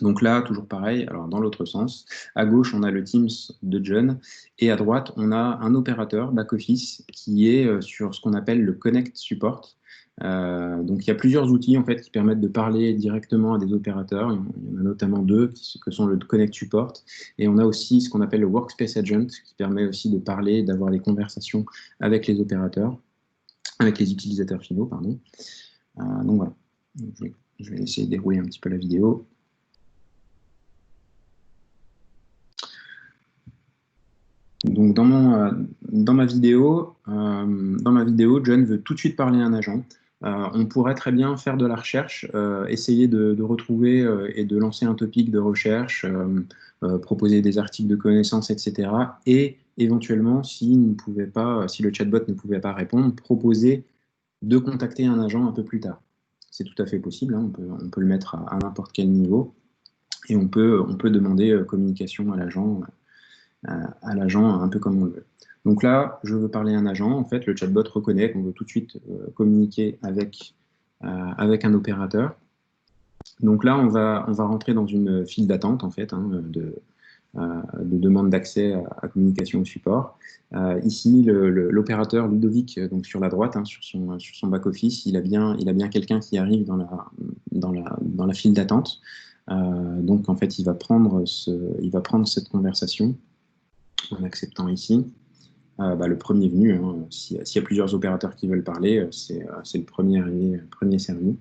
Donc là, toujours pareil, alors dans l'autre sens, à gauche, on a le Teams de John, et à droite, on a un opérateur back-office qui est sur ce qu'on appelle le Connect Support. Donc il y a plusieurs outils en fait, qui permettent de parler directement à des opérateurs. Il y en a notamment deux, que sont le Connect Support, et on a aussi ce qu'on appelle le Workspace Agent, qui permet aussi de parler, d'avoir des conversations avec les opérateurs, avec les utilisateurs finaux, pardon. Donc voilà, je vais essayer de dérouler un petit peu la vidéo. Donc dans ma vidéo, John veut tout de suite parler à un agent. On pourrait très bien faire de la recherche, essayer de retrouver et de lancer un topic de recherche, proposer des articles de connaissances, etc. Et éventuellement, si le chatbot ne pouvait pas répondre, proposer de contacter un agent un peu plus tard. C'est tout à fait possible, hein, on peut le mettre à n'importe quel niveau et on peut demander communication à l'agent un peu comme on le veut. Donc là, je veux parler à un agent. En fait, le chatbot reconnaît qu'on veut tout de suite communiquer avec un opérateur. Donc là, on va rentrer dans une file d'attente, en fait, hein, de demande d'accès à communication au support. Ici, l'opérateur Ludovic, donc sur la droite, hein, sur son back-office, il a bien quelqu'un qui arrive dans la file d'attente. Donc, en fait, il va prendre cette conversation en acceptant ici. Le premier venu, hein, s'il y a plusieurs opérateurs qui veulent parler, c'est le premier arrivé, premier servi.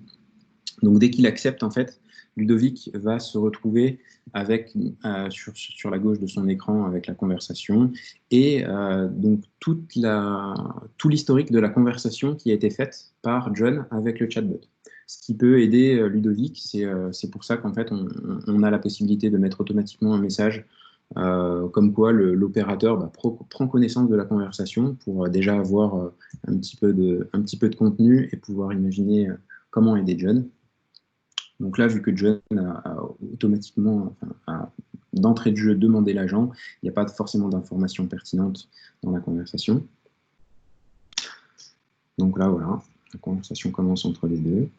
Donc dès qu'il accepte, en fait, Ludovic va se retrouver sur la gauche de son écran avec la conversation et donc tout l'historique de la conversation qui a été faite par John avec le chatbot. Ce qui peut aider Ludovic, c'est pour ça qu'en fait on a la possibilité de mettre automatiquement un message comme quoi l'opérateur prend connaissance de la conversation pour déjà avoir un petit peu de contenu et pouvoir imaginer comment aider John. Donc là, vu que John a automatiquement, d'entrée de jeu, demandé l'agent, il n'y a pas forcément d'informations pertinentes dans la conversation. Donc là, voilà, la conversation commence entre les deux.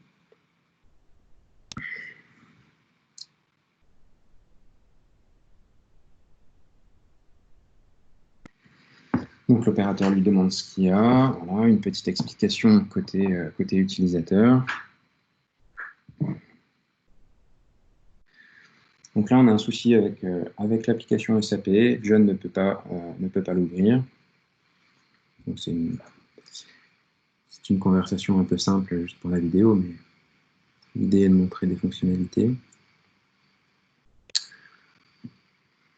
Donc l'opérateur lui demande ce qu'il y a, voilà, une petite explication côté utilisateur. Donc là, on a un souci avec l'application SAP. John ne peut pas l'ouvrir. Donc c'est C'est une conversation un peu simple juste pour la vidéo, mais l'idée est de montrer des fonctionnalités.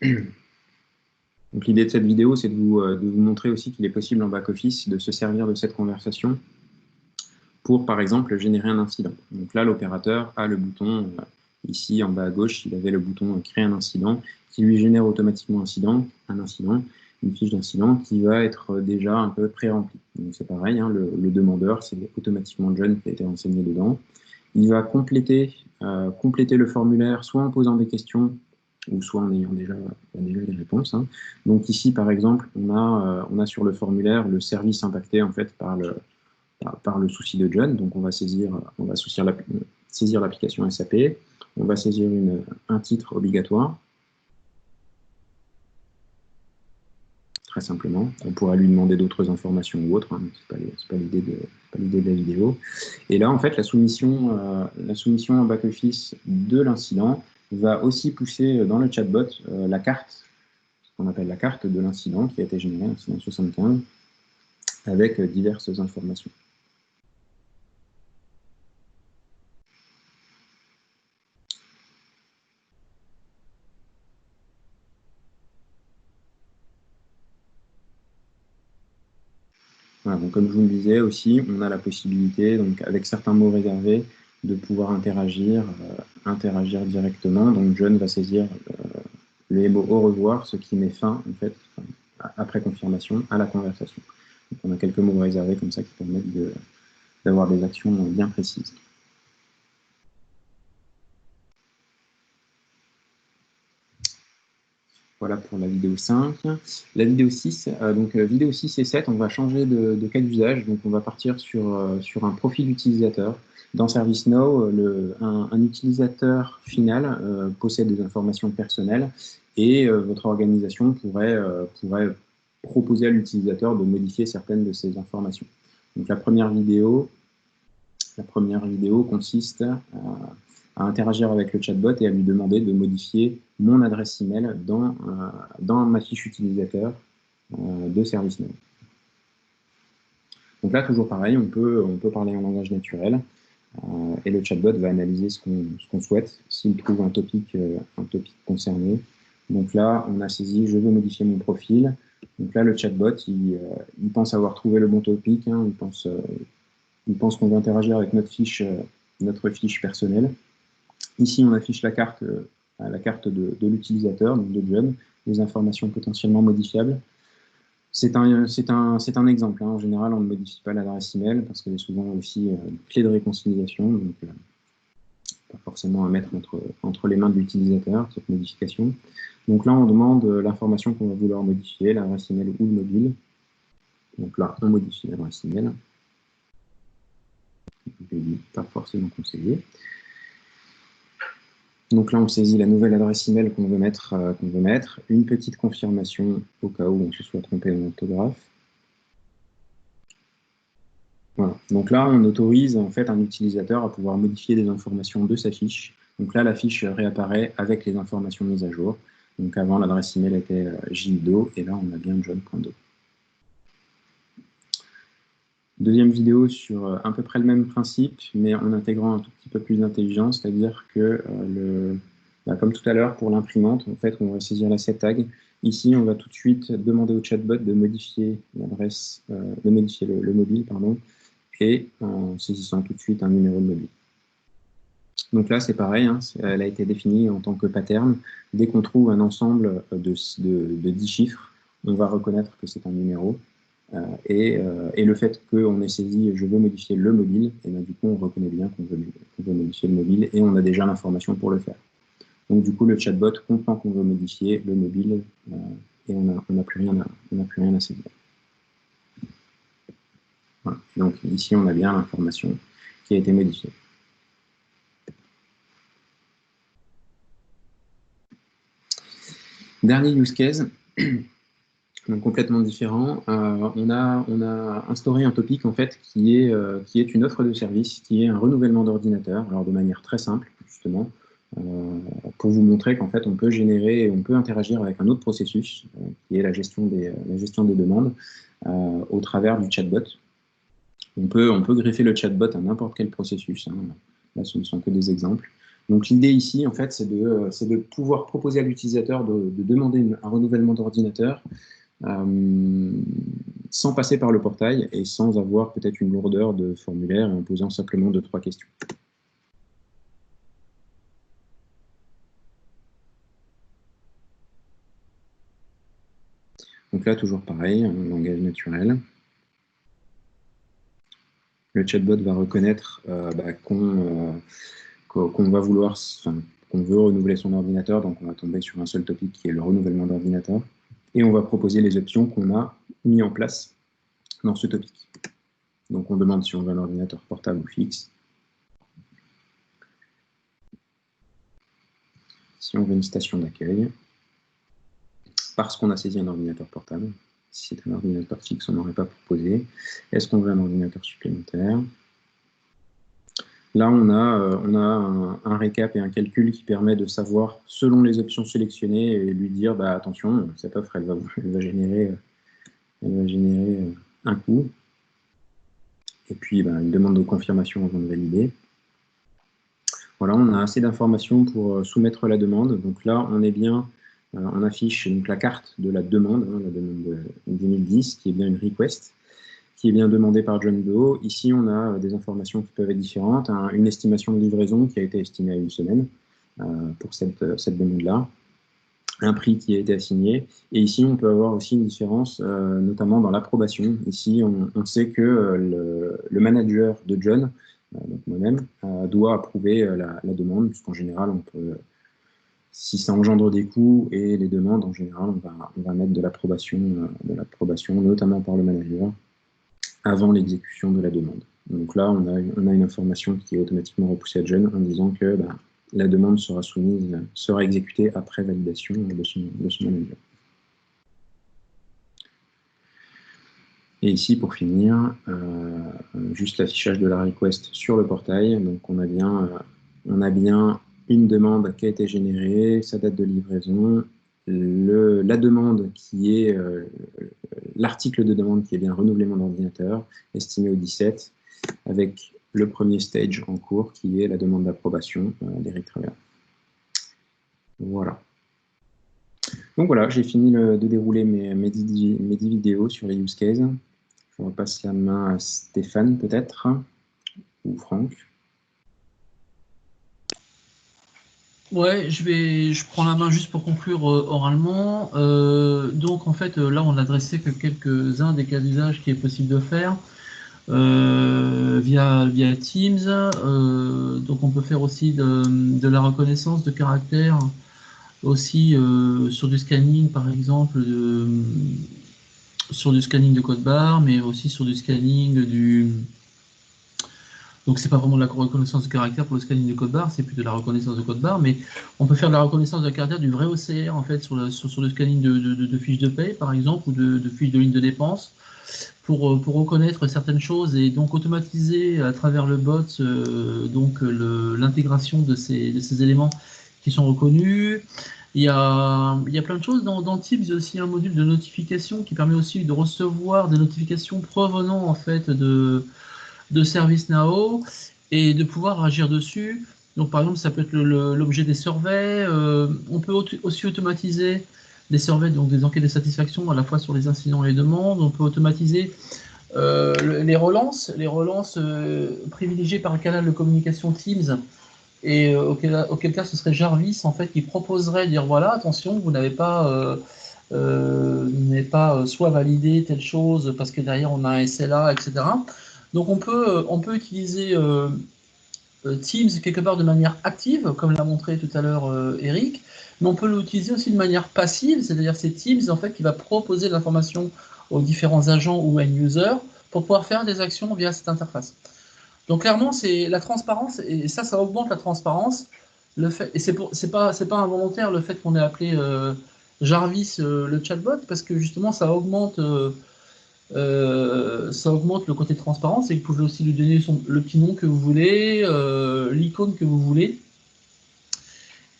Donc l'idée de cette vidéo, c'est de vous montrer aussi qu'il est possible en back-office de se servir de cette conversation pour, par exemple, générer un incident. Donc là, l'opérateur a le bouton, ici en bas à gauche, il avait le bouton « Créer un incident » qui lui génère automatiquement un incident, une fiche d'incident qui va être déjà un peu pré-remplie. Donc c'est pareil, hein, le demandeur, c'est automatiquement John qui a été renseigné dedans. Il va compléter le formulaire, soit en posant des questions, ou soit en ayant déjà des réponses. Hein. Donc ici, par exemple, on a sur le formulaire le service impacté en fait par le souci de John. Donc on va saisir l'application SAP, on va saisir un titre obligatoire, très simplement. On pourra lui demander d'autres informations ou autres, hein, c'est pas l'idée de la vidéo. Et là, en fait, la soumission en back-office de l'incident va aussi pousser dans le chatbot la carte, ce qu'on appelle la carte de l'incident qui a été générée, incident 75, avec diverses informations. Voilà, donc comme je vous le disais aussi, on a la possibilité, donc avec certains mots réservés, de pouvoir interagir directement. Donc John va saisir les mots au revoir, ce qui met fin, en fait, après confirmation, à la conversation. Donc on a quelques mots réservés comme ça qui permettent d'avoir des actions bien précises. Voilà pour la vidéo 5. La vidéo 6, vidéo 6 et 7, on va changer de cas d'usage. Donc on va partir sur un profil utilisateur. Dans ServiceNow, un utilisateur final possède des informations personnelles et votre organisation pourrait proposer à l'utilisateur de modifier certaines de ces informations. Donc la première vidéo consiste à interagir avec le chatbot et à lui demander de modifier mon adresse email dans ma fiche utilisateur de ServiceNow. Donc là, toujours pareil, on peut parler en langage naturel et le chatbot va analyser ce qu'on souhaite, s'il trouve un topic concerné. Donc là, on a saisi « Je veux modifier mon profil ». Donc là, le chatbot, il pense avoir trouvé le bon topic, hein, il pense qu'on va interagir avec notre fiche personnelle. Ici, on affiche la carte de l'utilisateur, donc de John, les informations potentiellement modifiables. C'est un exemple. Hein. En général, on ne modifie pas l'adresse email parce qu'elle est souvent aussi clé de réconciliation, donc pas forcément à mettre entre les mains de l'utilisateur, cette modification. Donc là, on demande l'information qu'on va vouloir modifier, l'adresse email ou le mobile. Donc là, on modifie l'adresse email. Pas forcément conseillé. Donc là, on saisit la nouvelle adresse email qu'on veut mettre, une petite confirmation au cas où on se soit trompé en orthographe. Voilà. Donc là, on autorise en fait un utilisateur à pouvoir modifier des informations de sa fiche. Donc là, la fiche réapparaît avec les informations mises à jour. Donc avant, l'adresse email était Gildo, et là, on a bien John.do. Deuxième vidéo sur à peu près le même principe, mais en intégrant un tout petit peu plus d'intelligence, c'est-à-dire que, comme tout à l'heure pour l'imprimante, en fait, on va saisir l'asset tag. Ici, on va tout de suite demander au chatbot de modifier l'adresse, de modifier le mobile, pardon, et en saisissant tout de suite un numéro de mobile. Donc là, c'est pareil, hein, elle a été définie en tant que pattern. Dès qu'on trouve un ensemble de 10 chiffres, on va reconnaître que c'est un numéro. Et le fait qu'on ait saisi « je veux modifier le mobile », et bien, du coup, on reconnaît bien qu'on veut modifier le mobile et on a déjà l'information pour le faire. Donc, du coup, le chatbot comprend qu'on veut modifier le mobile et on n'a plus rien à saisir. Voilà. Donc, ici, on a bien l'information qui a été modifiée. Dernier use case. Donc complètement différent. On a instauré un topic en fait qui est une offre de service, qui est un renouvellement d'ordinateur, alors de manière très simple justement, pour vous montrer qu'en fait on peut générer et on peut interagir avec un autre processus qui est la gestion des demandes au travers du chatbot. On peut greffer le chatbot à n'importe quel processus, hein. Là, ce ne sont que des exemples. Donc l'idée ici, en fait, c'est de pouvoir proposer à l'utilisateur de demander un renouvellement d'ordinateur sans passer par le portail et sans avoir peut-être une lourdeur de formulaire et en posant simplement 2-3 questions. Donc là, toujours pareil, un langage naturel. Le chatbot va reconnaître qu'on va vouloir, enfin, qu'on veut renouveler son ordinateur, donc on va tomber sur un seul topic qui est le renouvellement d'ordinateur, et on va proposer les options qu'on a mis en place dans ce topic. Donc on demande si on veut un ordinateur portable ou fixe, si on veut une station d'accueil, parce qu'on a saisi un ordinateur portable. Si c'est un ordinateur fixe, on n'aurait pas proposé. Est-ce qu'on veut un ordinateur supplémentaire? Là, on a un récap et un calcul qui permet de savoir, selon les options sélectionnées, et lui dire, bah, attention, cette offre, elle va générer un coût. Et puis, bah, une demande de confirmation avant de valider. Voilà, on a assez d'informations pour soumettre la demande. Donc là, on est bien, on affiche donc la carte de la demande, hein, la demande de 2010, qui est bien une request, qui est bien demandée par John Doe. Ici, on a des informations qui peuvent être différentes. Une estimation de livraison qui a été estimée à 1 semaine pour cette demande-là. Un prix qui a été assigné. Et ici, on peut avoir aussi une différence, notamment dans l'approbation. Ici, on sait que le manager de John, donc moi-même, doit approuver la demande, puisqu'en général, si ça engendre des coûts et les demandes, en général, on va mettre de l'approbation, notamment par le manager, avant l'exécution de la demande. Donc là, on a une information qui est automatiquement repoussée à John en disant que la demande sera exécutée après validation de son manager. Et ici, pour finir, juste l'affichage de la request sur le portail. Donc on a bien une demande qui a été générée, sa date de livraison, la demande qui est l'article de demande qui est bien renouvellement d'ordinateur, estimé au 17, avec le premier stage en cours qui est la demande d'approbation d'Eric Travers. Voilà. Donc voilà, j'ai fini de dérouler mes 10 vidéos sur les use cases. Je repasse la main à Stéphane peut-être, ou Franck. Ouais, je prends la main juste pour conclure oralement. Donc en fait, là, on n'a dressé que quelques-uns des cas d'usage qui est possible de faire via Teams. Donc on peut faire aussi de la reconnaissance de caractères, aussi sur du scanning, par exemple, sur du scanning de code barre, mais aussi sur du scanning du... Donc c'est pas vraiment de la reconnaissance de caractère pour le scanning de code barre, c'est plus de la reconnaissance de code barre, mais on peut faire de la reconnaissance de caractère du vrai OCR en fait sur le scanning de fiches de paie par exemple ou de fiches de ligne de dépense pour reconnaître certaines choses et donc automatiser à travers le bot l'intégration de ces éléments qui sont reconnus. Il y a plein de choses dans Teams. Il y a aussi un module de notification qui permet aussi de recevoir des notifications provenant en fait de ServiceNow et de pouvoir agir dessus. Donc par exemple, ça peut être l'objet des surveys. On peut aussi automatiser des surveys, donc des enquêtes de satisfaction à la fois sur les incidents et les demandes. On peut automatiser les relances privilégiées par un canal de communication Teams. Et auquel cas ce serait Jarvis en fait qui proposerait de dire voilà, attention, vous n'avez pas soit validé telle chose parce que derrière on a un SLA, etc. Donc on peut utiliser Teams quelque part de manière active, comme l'a montré tout à l'heure Eric, mais on peut l'utiliser aussi de manière passive, c'est-à-dire c'est Teams en fait qui va proposer de l'information aux différents agents ou end-users pour pouvoir faire des actions via cette interface. Donc clairement, c'est la transparence, et ça augmente la transparence. Et c'est pas involontaire le fait qu'on ait appelé Jarvis le chatbot, parce que justement, ça augmente le côté de transparence, et vous pouvez aussi lui donner le petit nom que vous voulez, l'icône que vous voulez.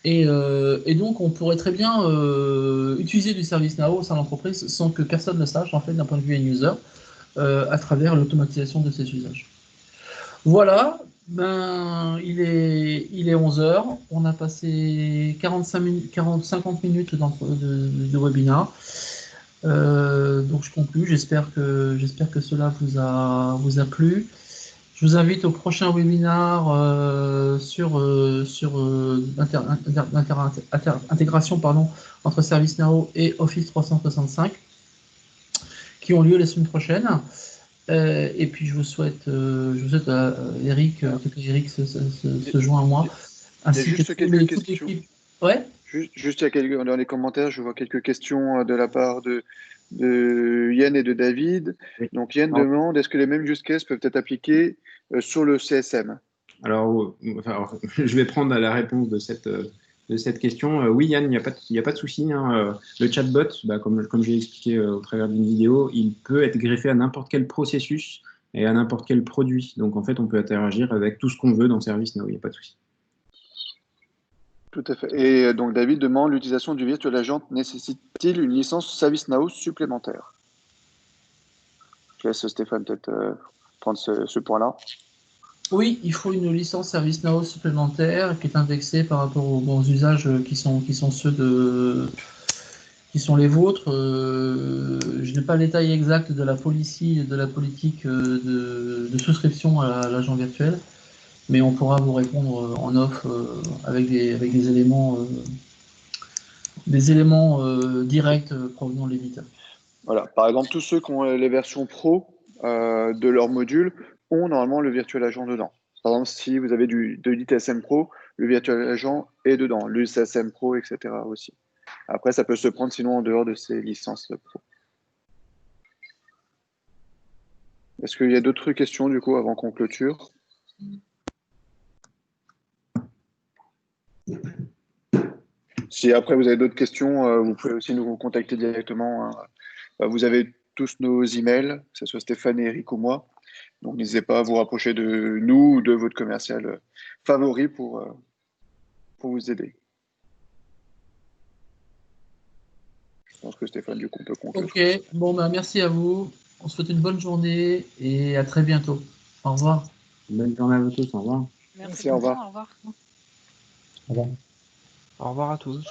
Et donc, on pourrait très bien utiliser du ServiceNow au sein de l'entreprise sans que personne ne sache, en fait, d'un point de vue end-user. à travers l'automatisation de ces usages. Voilà, il est 11 heures, on a passé 50 minutes de webinaire. Donc je conclue, j'espère que cela vous a plu. Je vous invite au prochain webinaire sur intégration entre ServiceNow et Office 365 qui ont lieu la semaine prochaine. Et puis je vous souhaite à Eric, que Eric se joint à moi, ainsi que toute l'équipe. Ouais. Juste dans les commentaires, je vois quelques questions de la part de Yann et de David. Oui. Donc Yann demande, est-ce que les mêmes use cases peuvent être appliqués sur le CSM? Alors, je vais prendre la réponse de cette question. Oui, Yann, il n'y a pas de souci. Hein. Le chatbot, comme j'ai expliqué au travers d'une vidéo, il peut être greffé à n'importe quel processus et à n'importe quel produit. Donc, en fait, on peut interagir avec tout ce qu'on veut dans ServiceNow. Il n'y a pas de souci. Tout à fait. Et donc, David demande, l'utilisation du Virtual Agent nécessite-t-il une licence ServiceNow supplémentaire? Je laisse Stéphane peut-être prendre ce point-là. Oui, il faut une licence ServiceNow supplémentaire qui est indexée par rapport aux bons usages qui sont ceux qui sont les vôtres. Je n'ai pas le détail exact de la politique de souscription à l'agent virtuel, mais on pourra vous répondre en off avec des éléments directs provenant de l'éditeur. Voilà. Par exemple, tous ceux qui ont les versions pro de leur module ont normalement le Virtual Agent dedans. Par exemple, si vous avez de l'ITSM Pro, le Virtual Agent est dedans, l'USSM Pro, etc. aussi. Après, ça peut se prendre sinon en dehors de ces licences pro. Est-ce qu'il y a d'autres questions du coup avant qu'on clôture? Si après vous avez d'autres questions, vous pouvez aussi nous contacter directement. Hein. Vous avez tous nos emails, que ce soit Stéphane, Eric ou moi. Donc n'hésitez pas à vous rapprocher de nous ou de votre commercial favori pour vous aider. Je pense que Stéphane, du coup, on peut conclure. Ok, bon, merci à vous. On se souhaite une bonne journée et à très bientôt. Au revoir. Bonne journée à vous tous. Au revoir. Merci, au revoir. Au revoir. Au revoir. Au revoir à tous.